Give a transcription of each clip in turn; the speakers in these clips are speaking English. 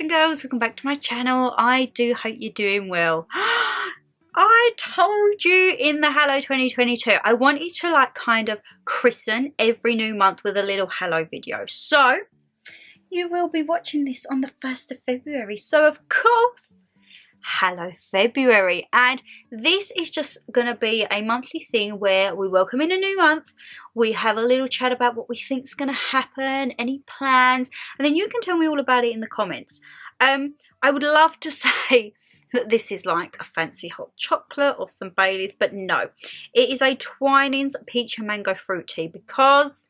and girls, welcome back to my channel. I do hope you're doing well. I told you in the Hello 2022 I wanted to like kind of christen every new month with a little hello video, so you will be watching this on the 1st of February, so of course hello February. And this is just gonna be a monthly thing where we welcome in a new month, we have a little chat about what we think is gonna happen, any plans, and then you can tell me all about it in the comments. I would love to say that this is like a fancy hot chocolate or some Baileys, but no, it is a Twinings peach and mango fruit tea, because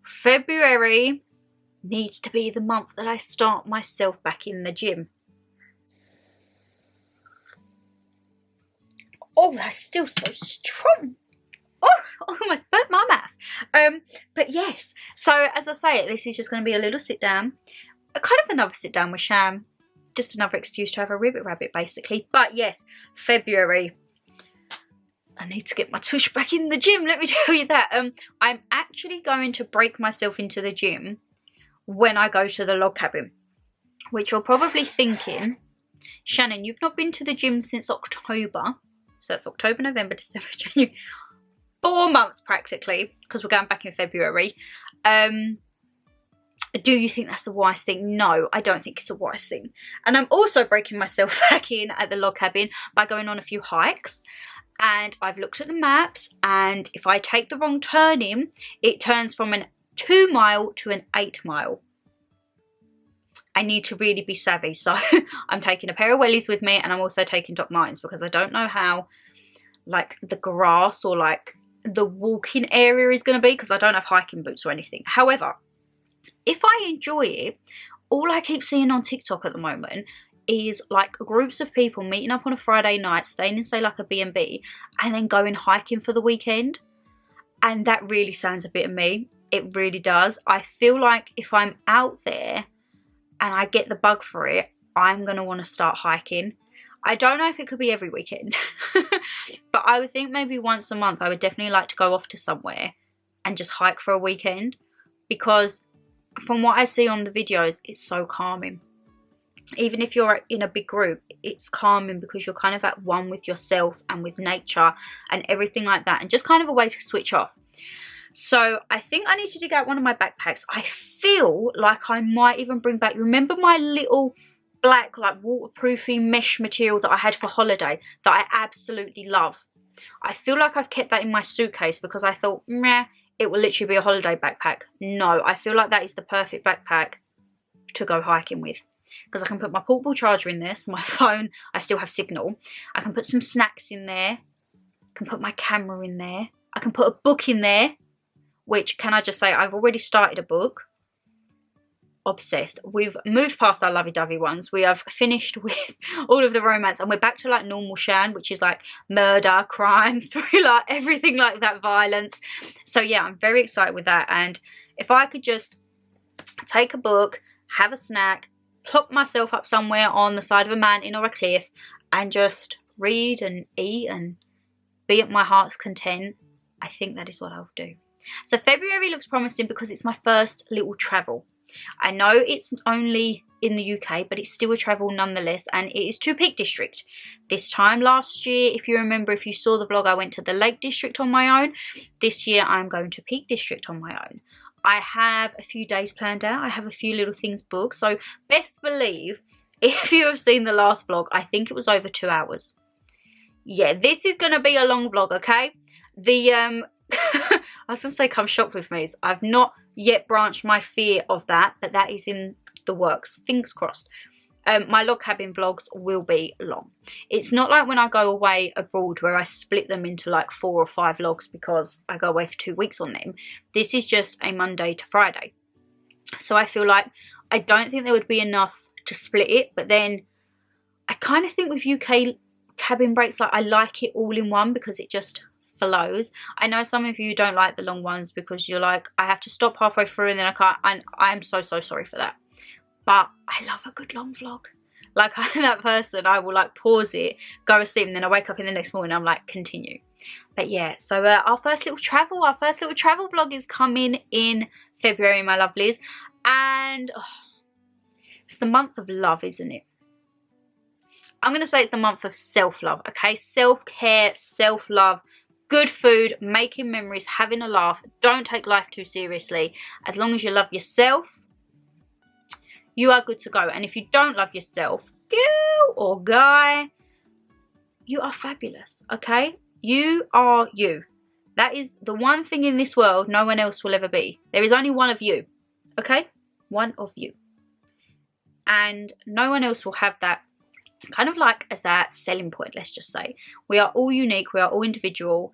February needs to be the month that I start myself back in the gym. Oh, that's still so strong. Oh, I almost burnt my mouth. But yes, so as I say, this is just going to be a little sit down, kind of another sit down with Sham, just another excuse to have a ribbit rabbit basically. But yes, February, I need to get my tush back in the gym, let me tell you that. I'm actually going to break myself into the gym when I go to the log cabin, which you're probably thinking, Shannon, you've not been to the gym since October. So that's October, November, December, January. 4 months practically, because we're going back in February. Do you think that's a wise thing? No, I don't think it's a wise thing. And I'm also breaking myself back in at the log cabin by going on a few hikes. And I've looked at the maps, and if I take the wrong turn in, it turns from an 2 mile to an 8 mile. I need to really be savvy, so I'm taking a pair of wellies with me, and I'm also taking Doc Martens because I don't know how like the grass or like the walking area is going to be, because I don't have hiking boots or anything. However, if I enjoy it, all I keep seeing on TikTok at the moment is like groups of people meeting up on a Friday night, staying in say like a B&B, and then going hiking for the weekend. And that really sounds a bit of me. It really does. I feel like if I'm out there and I get the bug for it, I'm going to want to start hiking. I don't know if it could be every weekend, but I would think maybe once a month I would definitely like to go off to somewhere and just hike for a weekend, because from what I see on the videos, it's so calming. Even if you're in a big group, it's calming because you're kind of at one with yourself and with nature and everything like that, and just kind of a way to switch off. So I think I need to dig out one of my backpacks. I feel like I might even bring back, remember my little black like waterproofing mesh material that I had for holiday that I absolutely love? I feel like I've kept that in my suitcase because I thought, meh, it will literally be a holiday backpack. No, I feel like that is the perfect backpack to go hiking with, because I can put my portable charger in there, so my phone, I still have signal. I can put some snacks in there, I can put my camera in there, I can put a book in there, which, can I just say, I've already started a book. Obsessed. We've moved past our lovey-dovey ones. We have finished with all of the romance, and we're back to like normal Shan, which is like murder, crime, thriller, everything like that, violence. So yeah, I'm very excited with that. And if I could just take a book, have a snack, plop myself up somewhere on the side of a mountain or a cliff and just read and eat and be at my heart's content, I think that is what I'll do. So February looks promising because it's my first little travel. I know it's only in the UK, but it's still a travel nonetheless, and it is to Peak District. This time last year, if you remember, if you saw the vlog, I went to the Lake District on my own. This year I'm going to Peak District on my own. I have a few days planned out. I have a few little things booked, so best believe, if you have seen the last vlog, I think it was over 2 hours. Yeah, this is going to be a long vlog, okay? I was going to say come shop with me. I've not yet branched my fear of that, but that is in the works. Fingers crossed. My log cabin vlogs will be long. It's not like when I go away abroad where I split them into like 4 or 5 vlogs because I go away for 2 weeks on them. This is just a Monday to Friday. So I feel like I don't think there would be enough to split it, but then I kind of think with UK cabin breaks, like I like it all in one because it just flows. I know some of you don't like the long ones because you're like, I have to stop halfway through and then I can't, and I'm so sorry for that. But I love a good long vlog. Like I'm that person, I will like pause it, go to sleep, and then I wake up in the next morning and I'm like, continue. But yeah, so our first little travel vlog is coming in February, my lovelies. And It's the month of love, isn't it? I'm going to say it's the month of self-love, okay? Self-care, self-love, good food, making memories, having a laugh. Don't take life too seriously. As long as you love yourself, you are good to go. And if you don't love yourself, girl or guy, you are fabulous, okay? You are you. That is the one thing in this world no one else will ever be. There is only one of you, okay? One of you. And no one else will have that kind of like as that selling point, let's just say. We are all unique, we are all individual,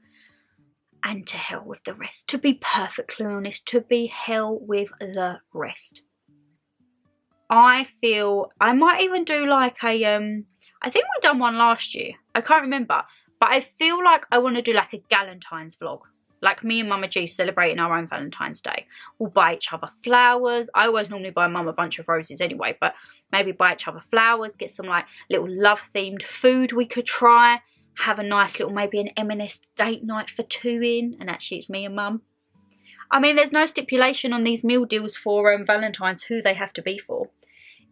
and to hell with the rest. To be perfectly honest, to be hell with the rest. I feel I might even do like a I think we done one last year, I can't remember, but I feel like I want to do like a Galentine's vlog. Like me and Mama G celebrating our own Valentine's Day. We'll buy each other flowers. I always normally buy Mum a bunch of roses anyway, but maybe buy each other flowers, get some like little love themed food we could try, have a nice little maybe an M&S date night for 2 in, and actually it's me and Mum. I mean, there's no stipulation on these meal deals for Valentine's who they have to be for.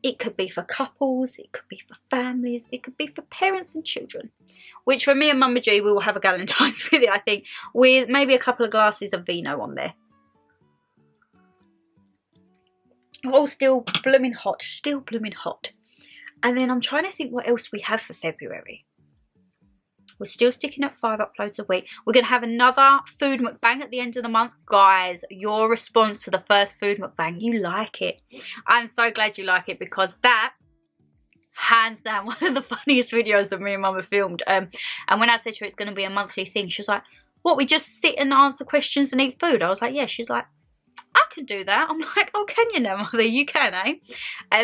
It could be for couples, it could be for families, it could be for parents and children. Which for me and Mama G, we will have a Galentine's with it, I think, with maybe a couple of glasses of vino on there. Oh, still blooming hot, still blooming hot. And then I'm trying to think what else we have for February. We're still sticking at 5 uploads a week. We're going to have another food mukbang at the end of the month. Guys, your response to the first food mukbang, you like it. I'm so glad you like it, because that, hands down, one of the funniest videos that me and Mum have filmed. And when I said to her it's going to be a monthly thing, she was like, what, we just sit and answer questions and eat food? I was like, yeah. She's like, I can do that. I'm like, oh, can you now, Mother? You can, eh?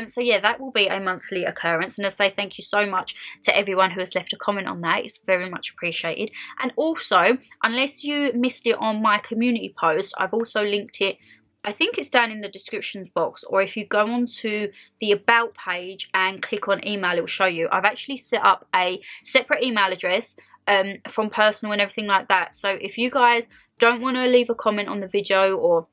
So yeah, that will be a monthly occurrence. And I say thank you so much to everyone who has left a comment on that. It's very much appreciated. And also, unless you missed it on my community post, I've also linked it. I think it's down in the descriptions box, or if you go onto the about page and click on email, it will show you. I've actually set up a separate email address from personal and everything like that. So if you guys don't want to leave a comment on the video, or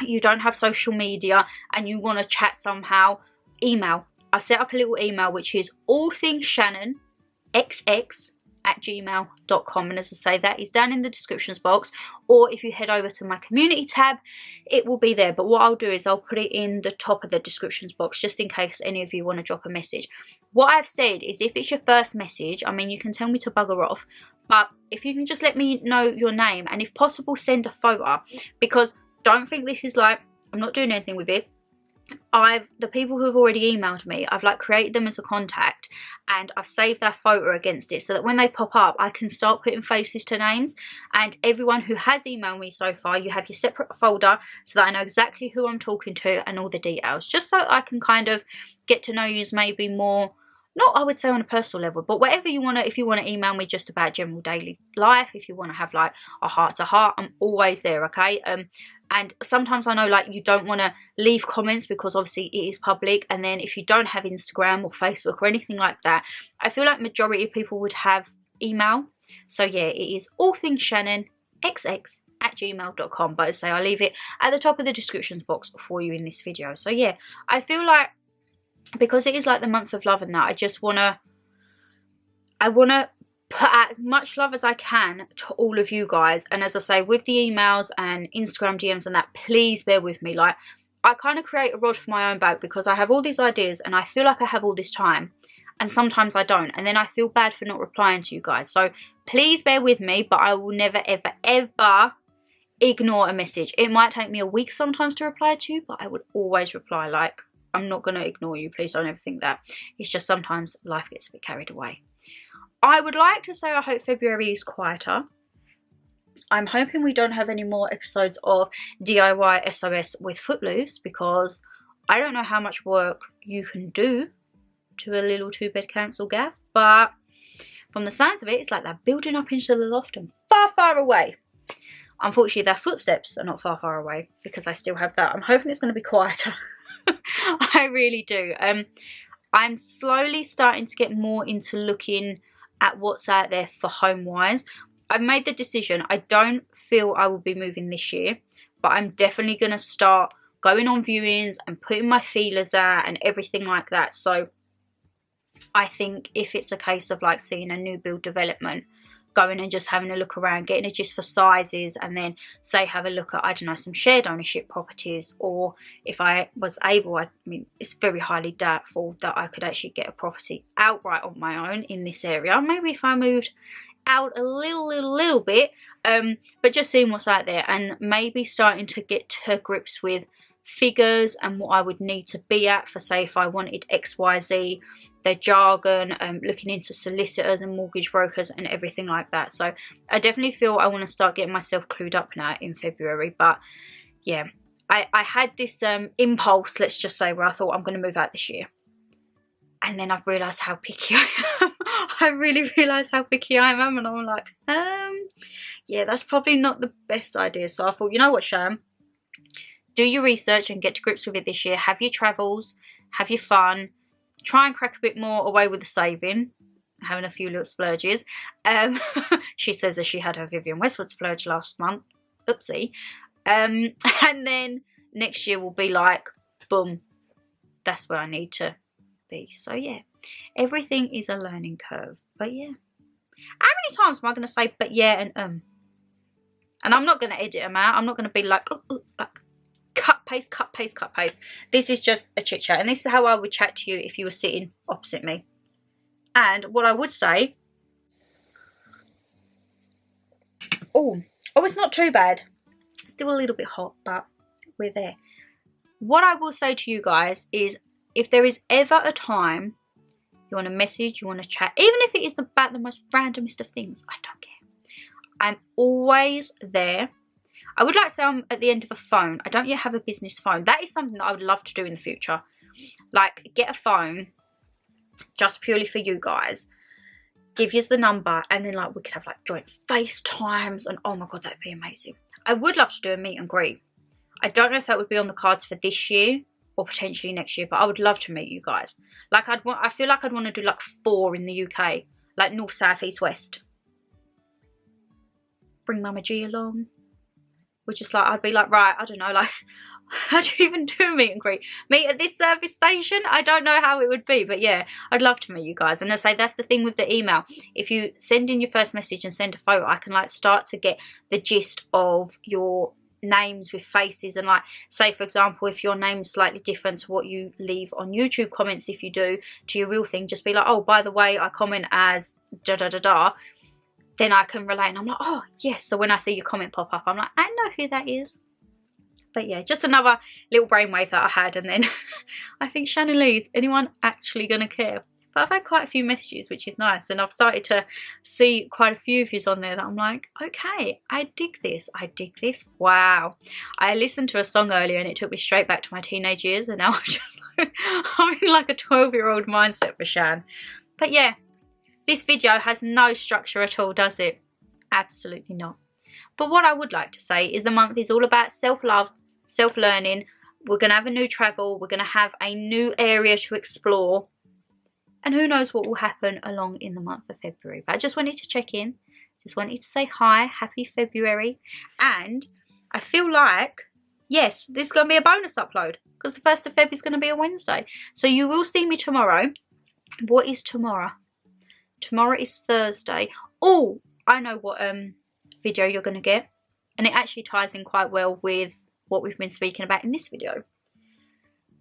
you don't have social media and you want to chat somehow, email. I set up a little email which is AllThingsShannonLeighxx@gmail.com, and as I say, that is down in the descriptions box, or if you head over to my community tab, it will be there. But what I'll do is I'll put it in the top of the descriptions box just in case any of you want to drop a message. What I've said is, if it's your first message, I mean, you can tell me to bugger off, but if you can just let me know your name, and if possible send a photo, because don't think this is like, I'm not doing anything with it. The people who have already emailed me, I've like created them as a contact, and I've saved their photo against it so that when they pop up, I can start putting faces to names. And everyone who has emailed me so far, you have your separate folder so that I know exactly who I'm talking to and all the details, just so I can kind of get to know you maybe more. Not, I would say, on a personal level, but whatever you want to, if you want to email me just about general daily life, if you want to have like a heart to heart, I'm always there, okay? And sometimes I know like you don't want to leave comments because obviously it is public, and then if you don't have Instagram or Facebook or anything like that, I feel like majority of people would have email. So yeah, it is AllThingsShannonLeighxx@gmail.com, but as I say, I'll leave it at the top of the descriptions box for you in this video. So yeah, I feel like, because it is like the month of love and that, I want to put out as much love as I can to all of you guys. And as I say, with the emails and Instagram DMs and that, please bear with me. Like, I kind of create a rod for my own back, because I have all these ideas and I feel like I have all this time, and sometimes I don't, and then I feel bad for not replying to you guys. So please bear with me, but I will never ever ever ignore a message. It might take me a week sometimes to reply to you, but I would always reply. Like, I'm not going to ignore you. Please don't ever think that. It's just sometimes life gets a bit carried away. I would like to say I hope February is quieter. I'm hoping we don't have any more episodes of DIY SOS with Footloose, because I don't know how much work you can do to a little 2-bed council gaff, but from the sounds of it, it's like they're building up into the loft and far, far away. Unfortunately, their footsteps are not far, far away, because I still have that. I'm hoping it's going to be quieter. I really do. I'm slowly starting to get more into looking at what's out there for home wise. I've made the decision. I don't feel I will be moving this year, but I'm definitely going to start going on viewings and putting my feelers out and everything like that. So I think if it's a case of like seeing a new build development, going and just having a look around, getting a gist for sizes, and then say have a look at, I don't know, some shared ownership properties, or if I was able, I mean, it's very highly doubtful that I could actually get a property outright on my own in this area. Maybe if I moved out a little bit, but just seeing what's out there, and maybe starting to get to grips with figures and what I would need to be at for, say, if I wanted XYZ, their jargon, looking into solicitors and mortgage brokers and everything like that. So I definitely feel I want to start getting myself clued up now in February. But yeah, I had this impulse, let's just say, where I thought I'm going to move out this year, and then I've realised how picky I am. I really realised how picky I am, and I'm like, yeah, that's probably not the best idea. So I thought, you know what, Shan, do your research and get to grips with it this year. Have your travels, have your fun, try and crack a bit more away with the saving, having a few little splurges. She says that she had her Vivian Westwood splurge last month. Oopsie. And then next year will be like, boom, that's where I need to be. So yeah, everything is a learning curve. But yeah, how many times am I going to say but yeah and I'm not going to edit them out. I'm not going to be like, like, cut, paste, cut, paste, cut, paste. This is just a chit chat, and this is how I would chat to you if you were sitting opposite me. And what I would say, oh, it's not too bad. Still a little bit hot, but we're there. What I will say to you guys is, if there is ever a time you want to message, you want to chat, even if it is about the most randomest of things, I don't care. I'm always there. I would like to say I'm at the end of a phone. I don't yet have a business phone. That is something that I would love to do in the future. Like, get a phone just purely for you guys. Give you the number, and then like we could have like joint FaceTimes, and oh my god, that'd be amazing. I would love to do a meet and greet. I don't know if that would be on the cards for this year or potentially next year, but I would love to meet you guys. Like, I feel like I'd want to do like 4 in the UK, like north, south, east, west. Bring Mama G along. We're just like, I'd be like, right, I don't know, like, how do you even do a meet and greet? Meet at this service station? I don't know how it would be, but yeah, I'd love to meet you guys. And I say that's the thing with the email. If you send in your first message and send a photo, I can like start to get the gist of your names with faces, and like, say for example, if your name is slightly different to what you leave on YouTube comments, if you do, to your real thing, just be like, oh, by the way, I comment as da da da da. Then I can relate, and I'm like, oh yes. So when I see your comment pop up, I'm like, I know who that is. But yeah, just another little brainwave that I had. And then I think, Shannon Lee, is anyone actually gonna care? But I've had quite a few messages, which is nice, and I've started to see quite a few of yous on there that I'm like, okay, I dig this, I dig this. Wow. I listened to a song earlier and it took me straight back to my teenage years, and now I'm just like, I'm in like a 12-year-old mindset for Shan. But yeah, this video has no structure at all, does it? Absolutely not. But what I would like to say is the month is all about self-love, self-learning. We're going to have a new travel. We're going to have a new area to explore. And who knows what will happen along in the month of February. But I just wanted to check in. Just wanted to say hi. Happy February. And I feel like, yes, this is going to be a bonus upload, because the 1st of Feb is going to be a Wednesday. So you will see me tomorrow. What is tomorrow? Tomorrow is Thursday. Oh, I know what video you're going to get. And it actually ties in quite well with what we've been speaking about in this video.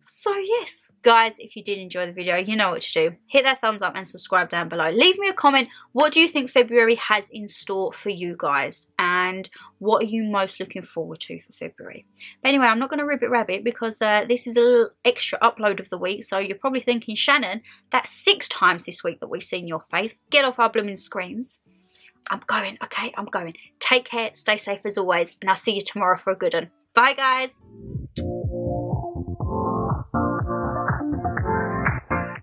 So yes, guys, if you did enjoy the video, you know what to do. Hit that thumbs up and subscribe down below. Leave me a comment. What do you think February has in store for you guys? And what are you most looking forward to for February? But anyway, I'm not going to ribbit rabbit, because this is a little extra upload of the week. So you're probably thinking, Shannon, that's 6 times this week that we've seen your face. Get off our blooming screens. I'm going, okay? I'm going. Take care, stay safe as always, and I'll see you tomorrow for a good one. Bye, guys.